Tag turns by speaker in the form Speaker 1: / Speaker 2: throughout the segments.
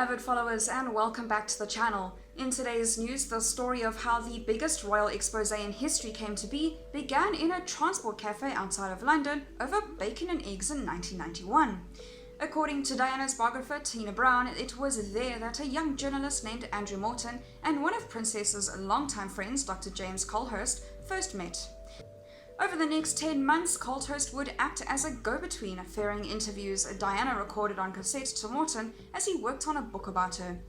Speaker 1: avid followers, and welcome back to the channel. In today's news, the story of how the biggest royal expose in history came to be began in a transport cafe outside of London over bacon and eggs in 1991. According to Diana's biographer Tina Brown, it was there that a young journalist named Andrew Morton and one of Princess's longtime friends, Dr. James Colhurst, first met. Over the next 10 months, Colhurst would act as a go-between, ferrying interviews Diana recorded on cassette to Morton as he worked on a book about her.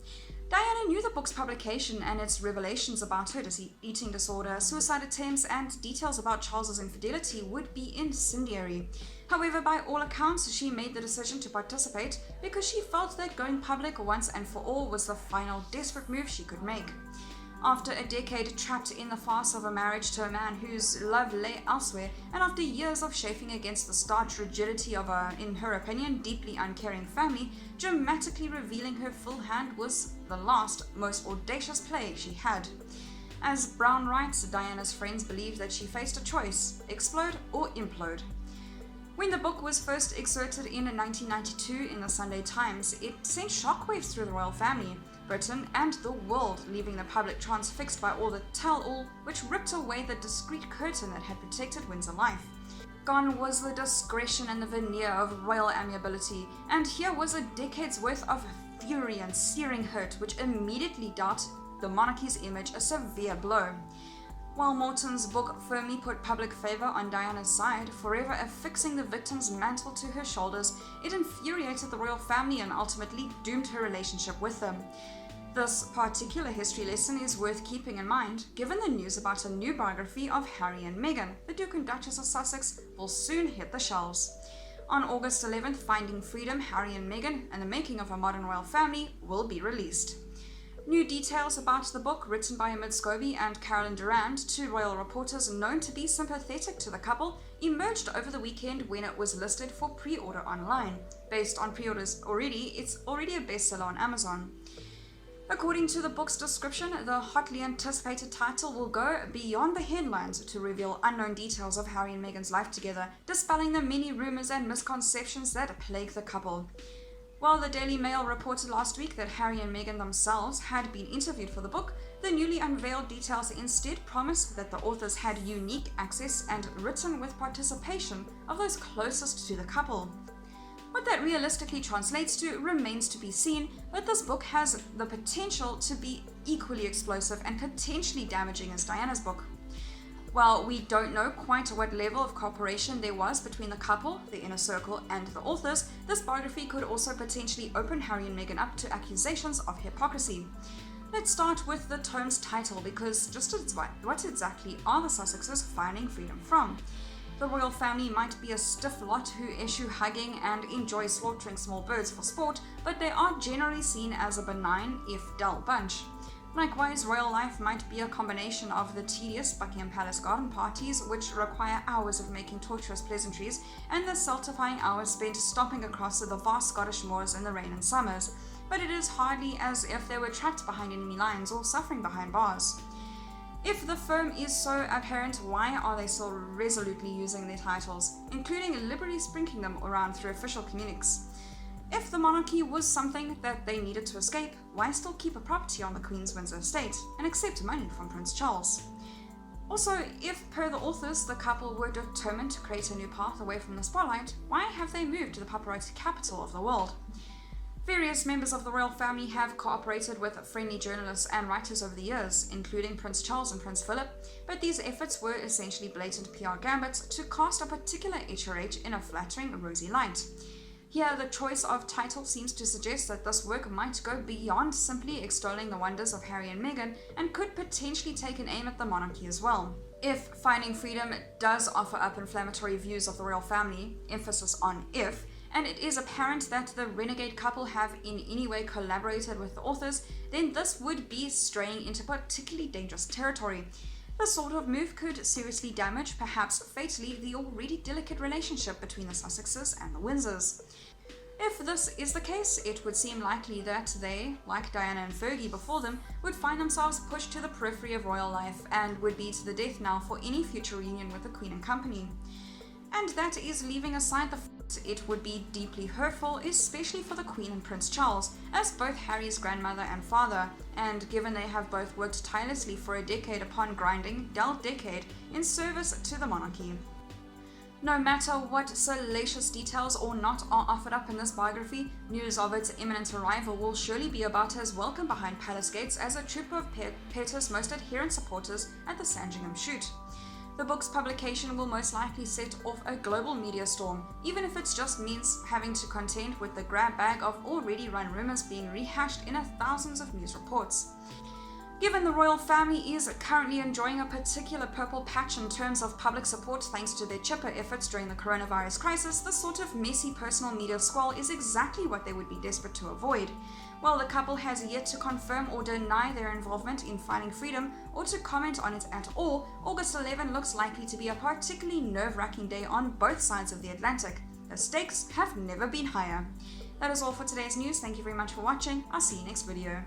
Speaker 1: Diana knew the book's publication and its revelations about her eating disorder, suicide attempts, and details about Charles's infidelity would be incendiary. However, by all accounts, she made the decision to participate because she felt that going public once and for all was the final desperate move she could make. After a decade trapped in the farce of a marriage to a man whose love lay elsewhere, and after years of chafing against the starch rigidity of a, in her opinion, deeply uncaring family, dramatically revealing her full hand was the last, most audacious play she had. As Brown writes, Diana's friends believed that she faced a choice: explode or implode. When the book was first excerpted in 1992 in the Sunday Times, it sent shockwaves through the royal family, Britain, and the world, leaving the public transfixed by all the tell-all, which ripped away the discreet curtain that had protected Windsor life. Gone was the discretion and the veneer of royal amiability, and here was a decade's worth of fury and searing hurt, which immediately dealt the monarchy's image a severe blow. While Morton's book firmly put public favor on Diana's side, forever affixing the victim's mantle to her shoulders, it infuriated the royal family and ultimately doomed her relationship with them. This particular history lesson is worth keeping in mind, given the news about a new biography of Harry and Meghan, the Duke and Duchess of Sussex, will soon hit the shelves. On August 11th, Finding Freedom, Harry and Meghan, and the Making of a Modern Royal Family will be released. New details about the book, written by Amit Scobie and Carolyn Durand, two royal reporters known to be sympathetic to the couple, emerged over the weekend when it was listed for pre-order online. Based on pre-orders it's already a bestseller on Amazon. According to the book's description, the hotly anticipated title will go beyond the headlines to reveal unknown details of Harry and Meghan's life together, dispelling the many rumors and misconceptions that plague the couple. While the Daily Mail reported last week that Harry and Meghan themselves had been interviewed for the book, the newly unveiled details instead promised that the authors had unique access and written with participation of those closest to the couple. What that realistically translates to remains to be seen, but this book has the potential to be equally explosive and potentially damaging as Diana's book. While we don't know quite what level of cooperation there was between the couple, the inner circle, and the authors, this biography could also potentially open Harry and Meghan up to accusations of hypocrisy. Let's start with the tome's title, because just what exactly are the Sussexes finding freedom from? The royal family might be a stiff lot who issue hugging and enjoy slaughtering small birds for sport, but they are generally seen as a benign, if dull, bunch. Likewise, royal life might be a combination of the tedious Buckingham Palace garden parties, which require hours of making torturous pleasantries, and the stultifying hours spent stomping across the vast Scottish moors in the rain and summers. But it is hardly as if they were trapped behind enemy lines or suffering behind bars. If the firm is so apparent, why are they still resolutely using their titles, including liberally sprinkling them around through official communiques? If the monarchy was something that they needed to escape, why still keep a property on the Queen's Windsor estate and accept money from Prince Charles? Also, if per the authors the couple were determined to create a new path away from the spotlight, why have they moved to the paparazzi capital of the world? Various members of the royal family have cooperated with friendly journalists and writers over the years, including Prince Charles and Prince Philip, but these efforts were essentially blatant PR gambits to cast a particular HRH in a flattering, rosy light. Here, the choice of title seems to suggest that this work might go beyond simply extolling the wonders of Harry and Meghan and could potentially take an aim at the monarchy as well. If Finding Freedom does offer up inflammatory views of the royal family, emphasis on if, and it is apparent that the renegade couple have in any way collaborated with the authors, then this would be straying into particularly dangerous territory. This sort of move could seriously damage, perhaps fatally, the already delicate relationship between the Sussexes and the Windsors. If this is the case, it would seem likely that they, like Diana and Fergie before them, would find themselves pushed to the periphery of royal life and would be to the death knell for any future reunion with the Queen and company. And that is leaving aside the it would be deeply hurtful, especially for the Queen and Prince Charles, as both Harry's grandmother and father, and given they have both worked tirelessly for a decade upon grinding, dealt decade, in service to the monarchy. No matter what salacious details or not are offered up in this biography, news of its imminent arrival will surely be about as welcome behind palace gates as a troop of Peter's most adherent supporters at the Sandringham shoot. The book's publication will most likely set off a global media storm, even if it just means having to contend with the grab bag of already run rumors being rehashed in thousands of news reports. Given the royal family is currently enjoying a particular purple patch in terms of public support thanks to their chipper efforts during the coronavirus crisis, this sort of messy personal media squall is exactly what they would be desperate to avoid. While the couple has yet to confirm or deny their involvement in fighting freedom or to comment on it at all, August 11 looks likely to be a particularly nerve-wracking day on both sides of the Atlantic. The stakes have never been higher. That is all for today's news. Thank you very much for watching. I'll see you next video.